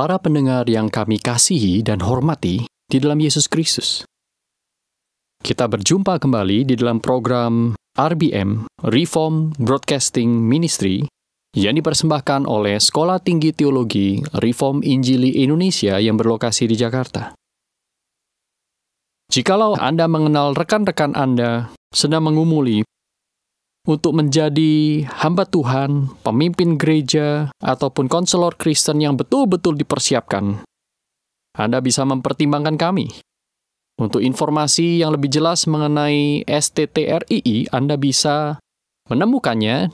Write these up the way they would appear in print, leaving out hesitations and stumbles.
Para pendengar yang kami kasihi dan hormati di dalam Yesus Kristus. Kita berjumpa kembali di dalam program RBM, Reform Broadcasting Ministry, yang dipersembahkan oleh Sekolah Tinggi Teologi Reform Injili Indonesia yang berlokasi di Jakarta. Jikalau Anda mengenal rekan-rekan Anda sedang mengumuli untuk menjadi hamba Tuhan, pemimpin gereja, ataupun konselor Kristen yang betul-betul dipersiapkan, Anda bisa mempertimbangkan kami. Untuk informasi yang lebih jelas mengenai STTRII, Anda bisa menemukannya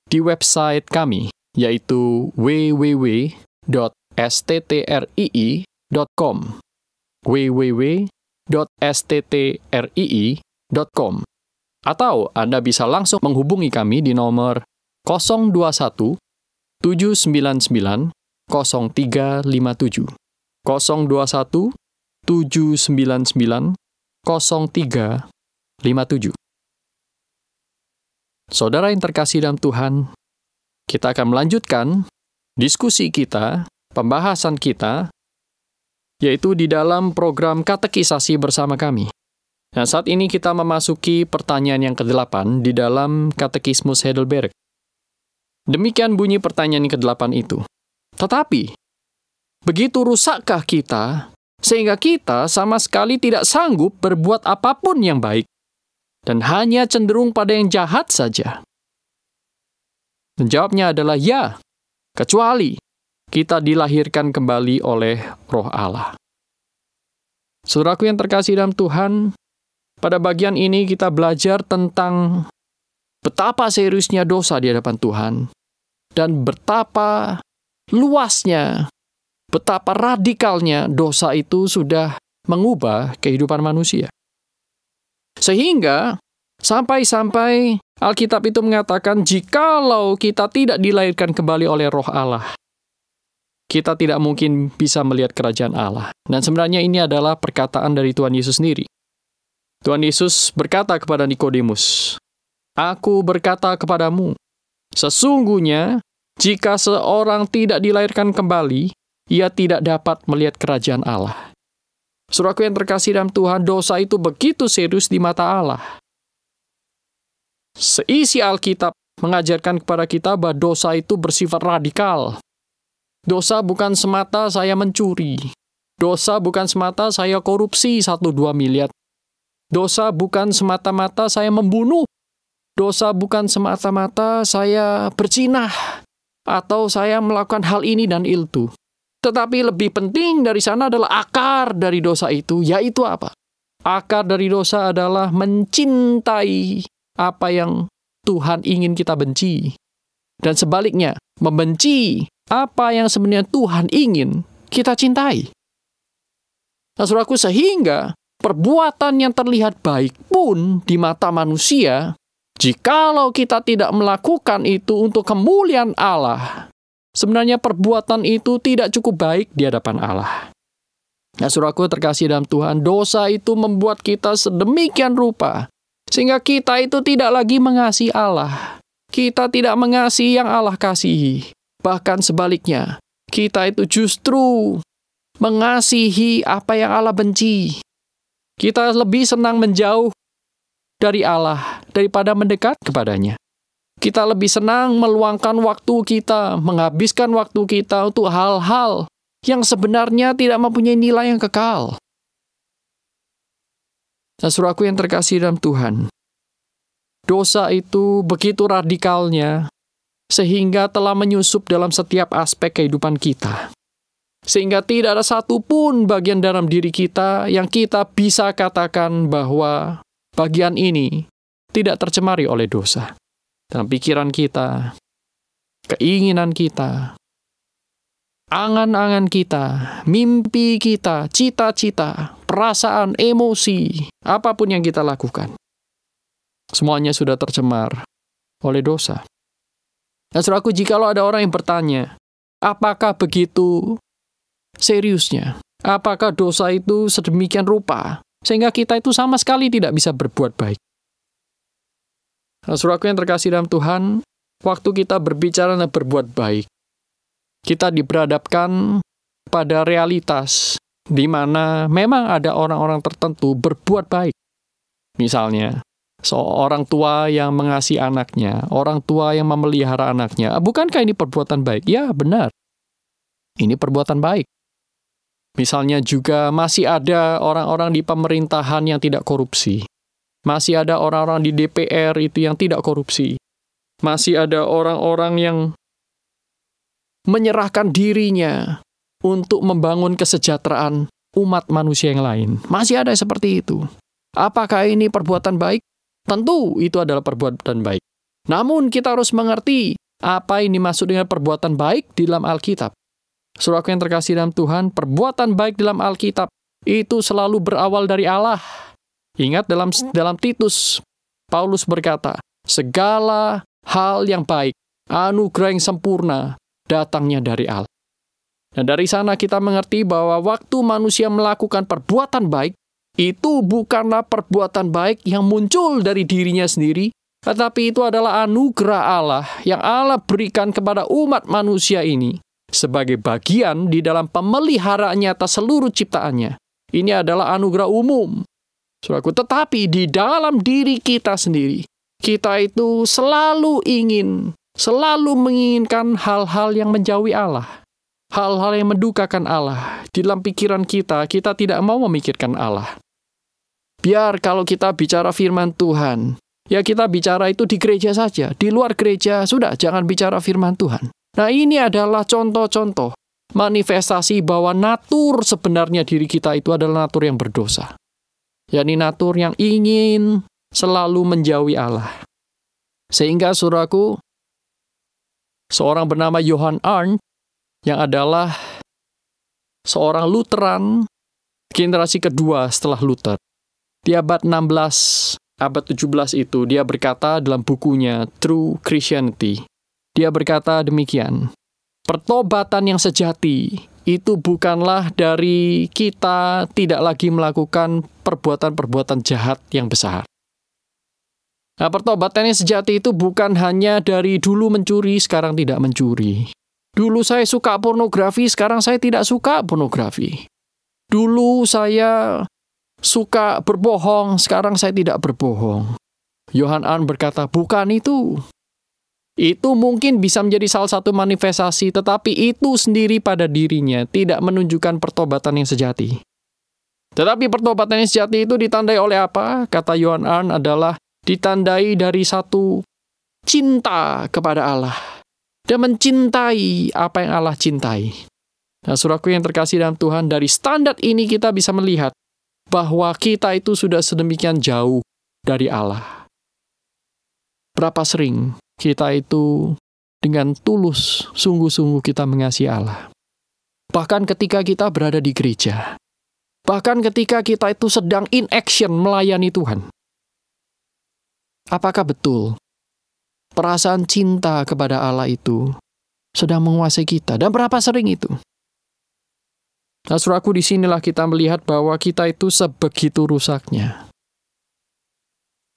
di website kami, yaitu www.sttrii.com www.sttrii.com. Atau Anda bisa langsung menghubungi kami di nomor 021 799 0357. 021 799 0357. Saudara yang terkasih dalam Tuhan, kita akan melanjutkan diskusi kita, pembahasan kita, yaitu di dalam program katekisasi bersama kami. Nah, saat ini kita memasuki pertanyaan yang ke-8 di dalam Katekismus Heidelberg. Demikian bunyi pertanyaan yang ke-8 itu. Tetapi, begitu rusakkah kita, sehingga kita sama sekali tidak sanggup berbuat apapun yang baik, dan hanya cenderung pada yang jahat saja? Dan jawabnya adalah ya, kecuali kita dilahirkan kembali oleh Roh Allah. Saudaraku yang terkasih dalam Tuhan, pada bagian ini kita belajar tentang betapa seriusnya dosa di hadapan Tuhan dan betapa luasnya, betapa radikalnya dosa itu sudah mengubah kehidupan manusia. Sehingga sampai-sampai Alkitab itu mengatakan jikalau kita tidak dilahirkan kembali oleh Roh Allah, kita tidak mungkin bisa melihat kerajaan Allah. Dan sebenarnya ini adalah perkataan dari Tuhan Yesus sendiri. Tuhan Yesus berkata kepada Nikodemus, "Aku berkata kepadamu, sesungguhnya jika seorang tidak dilahirkan kembali, ia tidak dapat melihat kerajaan Allah." Saudaraku yang terkasih dalam Tuhan, dosa itu begitu serius di mata Allah. Seisi Alkitab mengajarkan kepada kita bahwa dosa itu bersifat radikal. Dosa bukan semata saya mencuri. Dosa bukan semata saya korupsi 1-2 miliar. Dosa bukan semata-mata saya membunuh. Dosa bukan semata-mata saya berzinah atau saya melakukan hal ini dan itu. Tetapi lebih penting dari sana adalah akar dari dosa itu, yaitu apa? Akar dari dosa adalah mencintai apa yang Tuhan ingin kita benci. Dan sebaliknya, membenci apa yang sebenarnya Tuhan ingin kita cintai. Nah, saudaraku, sehingga perbuatan yang terlihat baik pun di mata manusia, jikalau kita tidak melakukan itu untuk kemuliaan Allah, sebenarnya perbuatan itu tidak cukup baik di hadapan Allah. Nah, saudaraku terkasih dalam Tuhan, dosa itu membuat kita sedemikian rupa, sehingga kita itu tidak lagi mengasihi Allah. Kita tidak mengasihi yang Allah kasihi. Bahkan sebaliknya, kita itu justru mengasihi apa yang Allah benci. Kita lebih senang menjauh dari Allah daripada mendekat kepadanya. Kita lebih senang meluangkan waktu kita, menghabiskan waktu kita untuk hal-hal yang sebenarnya tidak mempunyai nilai yang kekal. Nah, saudaraku yang terkasih dalam Tuhan, dosa itu begitu radikalnya, sehingga telah menyusup dalam setiap aspek kehidupan kita. Sehingga tidak ada satupun bagian dalam diri kita yang kita bisa katakan bahwa bagian ini tidak tercemari oleh dosa. Dalam pikiran kita, keinginan kita, angan-angan kita, mimpi kita, cita-cita, perasaan, emosi, apapun yang kita lakukan, semuanya sudah tercemar oleh dosa. Dan saudaraku, jikalau ada orang yang bertanya, apakah begitu seriusnya? Apakah dosa itu sedemikian rupa sehingga kita itu sama sekali tidak bisa berbuat baik? Nah, saudaraku yang terkasih dalam Tuhan, waktu kita berbicara dan berbuat baik, kita diberhadapkan pada realitas di mana memang ada orang-orang tertentu berbuat baik. Misalnya, seorang tua yang mengasihi anaknya, orang tua yang memelihara anaknya. Bukankah ini perbuatan baik? Ya, benar. Ini perbuatan baik. Misalnya juga masih ada orang-orang di pemerintahan yang tidak korupsi. Masih ada orang-orang di DPR itu yang tidak korupsi. Masih ada orang-orang yang menyerahkan dirinya untuk membangun kesejahteraan umat manusia yang lain. Masih ada seperti itu. Apakah ini perbuatan baik? Tentu itu adalah perbuatan baik. Namun kita harus mengerti apa ini maksud dengan perbuatan baik di dalam Alkitab. Saudaraku yang terkasih dalam Tuhan, perbuatan baik dalam Alkitab itu selalu berawal dari Allah. Ingat dalam Titus, Paulus berkata, segala hal yang baik, anugerah yang sempurna, datangnya dari Allah. Dan dari sana kita mengerti bahwa waktu manusia melakukan perbuatan baik, itu bukanlah perbuatan baik yang muncul dari dirinya sendiri, tetapi itu adalah anugerah Allah yang Allah berikan kepada umat manusia ini sebagai bagian di dalam pemeliharaannya atas seluruh ciptaannya. Ini adalah anugerah umum. Saudaraku, tetapi di dalam diri kita sendiri, kita itu selalu menginginkan hal-hal yang menjauhi Allah. Hal-hal yang mendukakan Allah. Di dalam pikiran kita tidak mau memikirkan Allah. Biar kalau kita bicara firman Tuhan, ya kita bicara itu di gereja saja. Di luar gereja, sudah jangan bicara firman Tuhan. Nah, ini adalah contoh-contoh manifestasi bahwa natur sebenarnya diri kita itu adalah natur yang berdosa. yakni natur yang ingin selalu menjauhi Allah. Sehingga saudaraku, seorang bernama Johann Arndt yang adalah seorang Lutheran generasi kedua setelah Luther. Di abad 16, abad 17 itu, dia berkata dalam bukunya True Christianity, dia berkata demikian, pertobatan yang sejati itu bukanlah dari kita tidak lagi melakukan perbuatan-perbuatan jahat yang besar. Nah, pertobatan yang sejati itu bukan hanya dari dulu mencuri, sekarang tidak mencuri. Dulu saya suka pornografi, sekarang saya tidak suka pornografi. Dulu saya suka berbohong, sekarang saya tidak berbohong. Johann Arndt berkata, bukan itu. Itu mungkin bisa menjadi salah satu manifestasi, tetapi itu sendiri pada dirinya tidak menunjukkan pertobatan yang sejati. Tetapi pertobatan yang sejati itu ditandai oleh apa? Kata Johann Arndt adalah ditandai dari satu cinta kepada Allah. Dan mencintai apa yang Allah cintai. Nah, saudaraku yang terkasih dalam Tuhan, dari standar ini kita bisa melihat bahwa kita itu sudah sedemikian jauh dari Allah. Berapa sering kita itu dengan tulus, sungguh-sungguh kita mengasihi Allah. Bahkan ketika kita berada di gereja. Bahkan ketika kita itu sedang in action melayani Tuhan. Apakah betul perasaan cinta kepada Allah itu sedang menguasai kita? Dan berapa sering itu? Nah, saudaraku, disinilah kita melihat bahwa kita itu sebegitu rusaknya.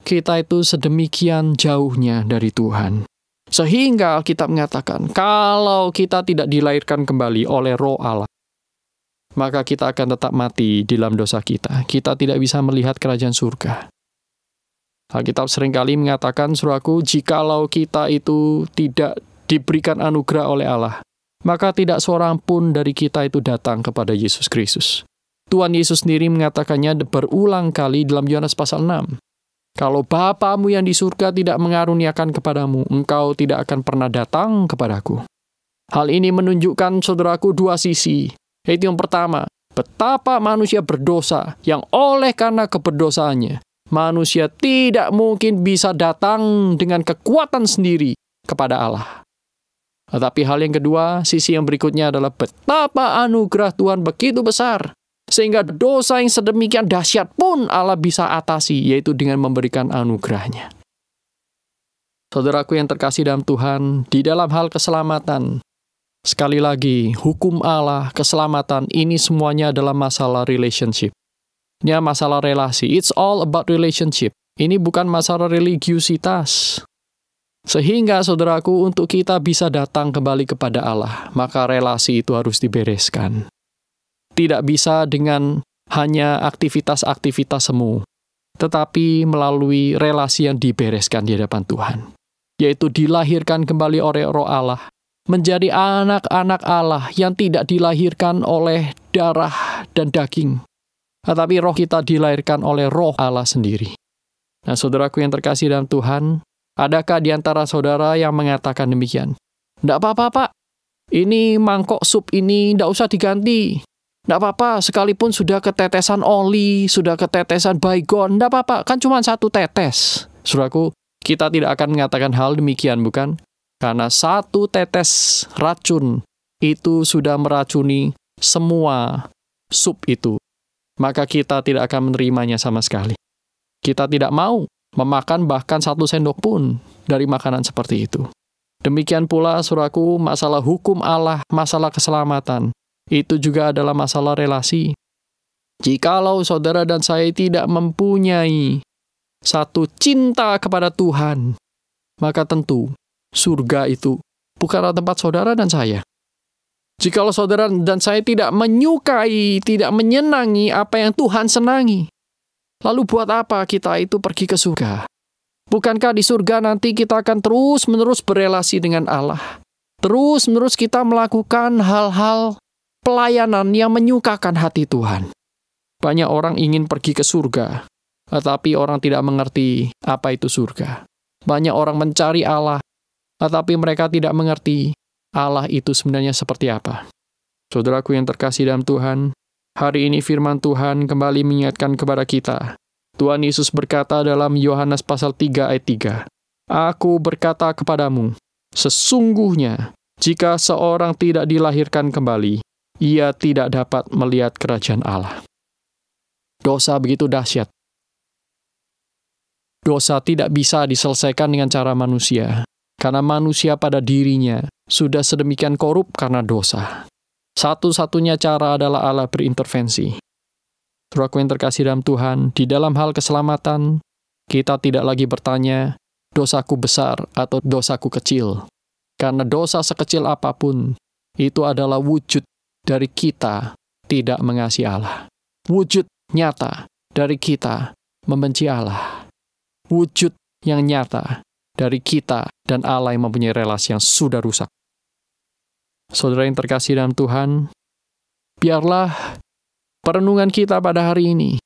Kita itu sedemikian jauhnya dari Tuhan. Sehingga Alkitab mengatakan, kalau kita tidak dilahirkan kembali oleh Roh Allah, maka kita akan tetap mati di dalam dosa kita. Kita tidak bisa melihat kerajaan surga. Alkitab seringkali mengatakan, saudaraku, jikalau kita itu tidak diberikan anugerah oleh Allah, maka tidak seorang pun dari kita itu datang kepada Yesus Kristus. Tuhan Yesus sendiri mengatakannya berulang kali dalam Yohanes pasal 6. Kalau Bapamu yang di surga tidak mengaruniakan kepadamu, engkau tidak akan pernah datang kepadaku. Hal ini menunjukkan, saudaraku, dua sisi. Yaitu yang pertama, betapa manusia berdosa yang oleh karena keberdosaannya, manusia tidak mungkin bisa datang dengan kekuatan sendiri kepada Allah. Tetapi hal yang kedua, sisi yang berikutnya adalah betapa anugerah Tuhan begitu besar, sehingga dosa yang sedemikian dahsyat pun Allah bisa atasi, yaitu dengan memberikan anugerahnya. Saudaraku yang terkasih dalam Tuhan, di dalam hal keselamatan, sekali lagi, hukum Allah, keselamatan, ini semuanya adalah masalah relationship. Ini masalah relasi. It's all about relationship. Ini bukan masalah religiusitas. Sehingga, saudaraku, untuk kita bisa datang kembali kepada Allah, maka relasi itu harus dibereskan. Tidak bisa dengan hanya aktivitas-aktivitas semu, tetapi melalui relasi yang dibereskan di hadapan Tuhan, yaitu dilahirkan kembali oleh Roh Allah, menjadi anak-anak Allah yang tidak dilahirkan oleh darah dan daging, tetapi roh kita dilahirkan oleh Roh Allah sendiri. Nah, saudaraku yang terkasih dalam Tuhan, adakah di antara saudara yang mengatakan demikian? Tidak apa-apa, Pak. Ini mangkok sup ini tidak usah diganti. Tidak apa-apa, sekalipun sudah ketetesan oli, sudah ketetesan baygon, tidak apa-apa, kan cuma 1 tetes. Saudaraku, kita tidak akan mengatakan hal demikian, bukan? Karena 1 tetes racun itu sudah meracuni semua sup itu. Maka kita tidak akan menerimanya sama sekali. Kita tidak mau memakan bahkan 1 sendok pun dari makanan seperti itu. Demikian pula, saudaraku, masalah hukum Allah, masalah keselamatan, itu juga adalah masalah relasi. Jikalau saudara dan saya tidak mempunyai satu cinta kepada Tuhan, maka tentu surga itu bukanlah tempat saudara dan saya. Jikalau saudara dan saya tidak menyukai, tidak menyenangi apa yang Tuhan senangi, lalu buat apa kita itu pergi ke surga? Bukankah di surga nanti kita akan terus-menerus berelasi dengan Allah? Terus-menerus kita melakukan hal-hal pelayanan yang menyukakan hati Tuhan. Banyak orang ingin pergi ke surga, tetapi orang tidak mengerti apa itu surga. Banyak orang mencari Allah, tetapi mereka tidak mengerti Allah itu sebenarnya seperti apa. Saudaraku yang terkasih dalam Tuhan, hari ini firman Tuhan kembali mengingatkan kepada kita. Tuhan Yesus berkata dalam Yohanes pasal 3 ayat 3, "Aku berkata kepadamu, sesungguhnya jika seorang tidak dilahirkan kembali, ia tidak dapat melihat kerajaan Allah." Dosa begitu dahsyat. Dosa tidak bisa diselesaikan dengan cara manusia, karena manusia pada dirinya sudah sedemikian korup karena dosa. Satu-satunya cara adalah Allah berintervensi. Saudaraku yang terkasih dalam Tuhan, di dalam hal keselamatan, kita tidak lagi bertanya, dosaku besar atau dosaku kecil. Karena dosa sekecil apapun, itu adalah wujud dari kita tidak mengasihi Allah. Wujud nyata dari kita membenci Allah. Wujud yang nyata dari kita dan Allah yang mempunyai relasi yang sudah rusak. Saudara yang terkasih dalam Tuhan, biarlah perenungan kita pada hari ini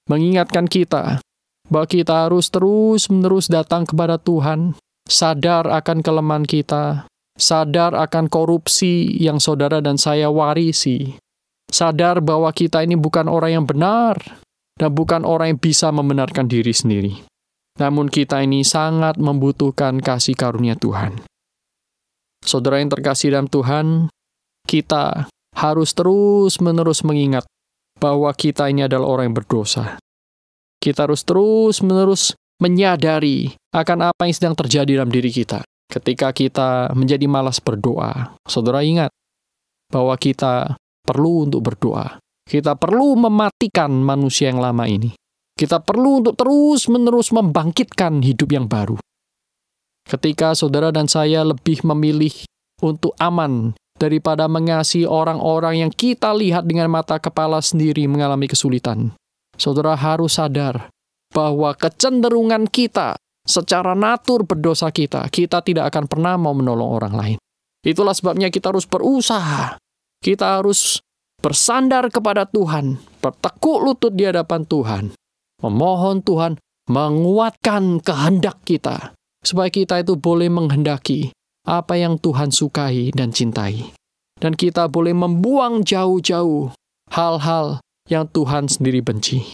mengingatkan kita bahwa kita harus terus-menerus datang kepada Tuhan, sadar akan kelemahan kita, sadar akan korupsi yang saudara dan saya warisi, sadar bahwa kita ini bukan orang yang benar dan bukan orang yang bisa membenarkan diri sendiri. Namun kita ini sangat membutuhkan kasih karunia Tuhan. Saudara yang terkasih dalam Tuhan, kita harus terus-menerus mengingat bahwa kita ini adalah orang yang berdosa. Kita harus terus-menerus menyadari akan apa yang sedang terjadi dalam diri kita. Ketika kita menjadi malas berdoa, saudara ingat bahwa kita perlu untuk berdoa. Kita perlu mematikan manusia yang lama ini. Kita perlu untuk terus-menerus membangkitkan hidup yang baru. Ketika saudara dan saya lebih memilih untuk aman daripada mengasihi orang-orang yang kita lihat dengan mata kepala sendiri mengalami kesulitan, saudara harus sadar bahwa kecenderungan kita secara natur berdosa kita tidak akan pernah mau menolong orang lain. Itulah sebabnya kita harus berusaha. Kita harus bersandar kepada Tuhan, bertekuk lutut di hadapan Tuhan, memohon Tuhan menguatkan kehendak kita, supaya kita itu boleh menghendaki apa yang Tuhan sukai dan cintai. Dan kita boleh membuang jauh-jauh hal-hal yang Tuhan sendiri benci.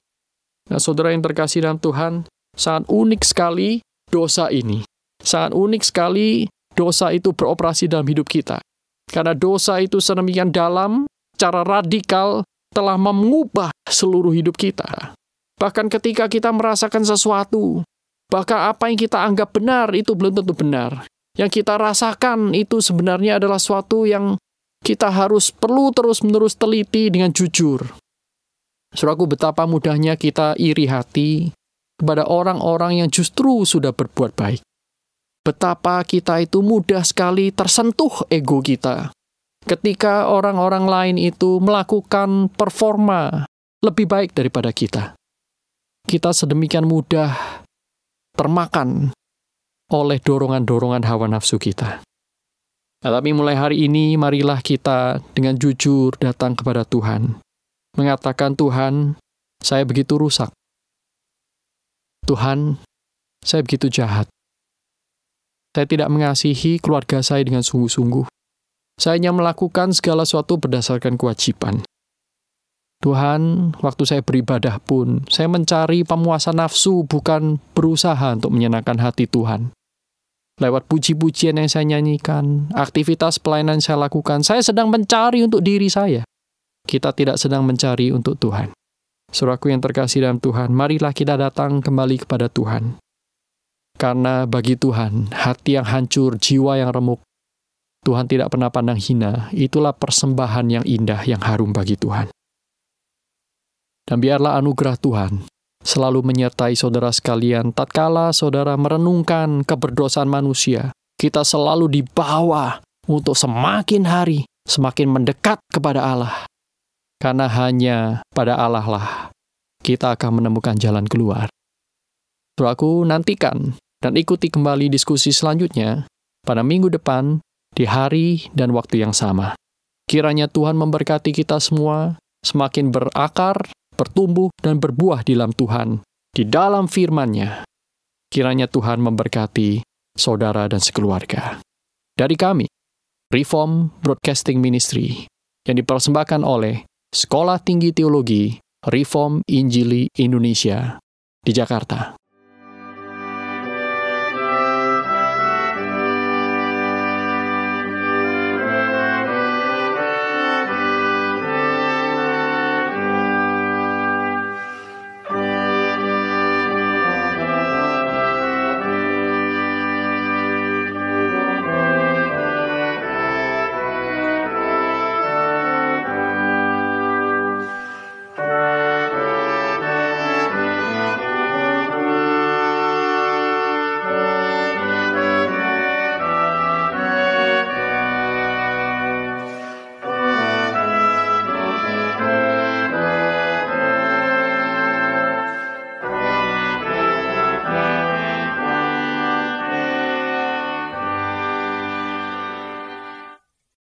Nah, saudara yang terkasih dalam Tuhan, sangat unik sekali dosa ini. Sangat unik sekali dosa itu beroperasi dalam hidup kita. Karena dosa itu sedemikian dalam, secara radikal telah mengubah seluruh hidup kita. Bahkan ketika kita merasakan sesuatu, bahkan apa yang kita anggap benar itu belum tentu benar. Yang kita rasakan itu sebenarnya adalah suatu yang kita perlu terus-menerus teliti dengan jujur. Saudaraku, betapa mudahnya kita iri hati kepada orang-orang yang justru sudah berbuat baik. Betapa kita itu mudah sekali tersentuh ego kita ketika orang-orang lain itu melakukan performa lebih baik daripada kita. Kita sedemikian mudah termakan oleh dorongan-dorongan hawa nafsu kita. Nah, tapi mulai hari ini, marilah kita dengan jujur datang kepada Tuhan. Mengatakan, Tuhan, saya begitu rusak. Tuhan, saya begitu jahat. Saya tidak mengasihi keluarga saya dengan sungguh-sungguh. Saya hanya melakukan segala sesuatu berdasarkan kewajiban. Tuhan, waktu saya beribadah pun, saya mencari pemuasan nafsu, bukan berusaha untuk menyenangkan hati Tuhan. Lewat puji-pujian yang saya nyanyikan, aktivitas pelayanan yang saya lakukan, saya sedang mencari untuk diri saya. Kita tidak sedang mencari untuk Tuhan. Saudaraku yang terkasih dalam Tuhan, marilah kita datang kembali kepada Tuhan. Karena bagi Tuhan, hati yang hancur, jiwa yang remuk, Tuhan tidak pernah pandang hina. Itulah persembahan yang indah, yang harum bagi Tuhan. Dan biarlah anugerah Tuhan selalu menyertai saudara sekalian. Tatkala saudara merenungkan keberdosaan manusia, kita selalu dibawa untuk semakin hari, semakin mendekat kepada Allah. Karena hanya pada Allah lah kita akan menemukan jalan keluar. Saudaraku, nantikan dan ikuti kembali diskusi selanjutnya pada minggu depan di hari dan waktu yang sama. Kiranya Tuhan memberkati kita semua semakin berakar, bertumbuh, dan berbuah di dalam Tuhan, di dalam firman-Nya. Kiranya Tuhan memberkati saudara dan sekeluarga. Dari kami, Reform Broadcasting Ministry, yang dipersembahkan oleh Sekolah Tinggi Teologi Reform Injili Indonesia di Jakarta.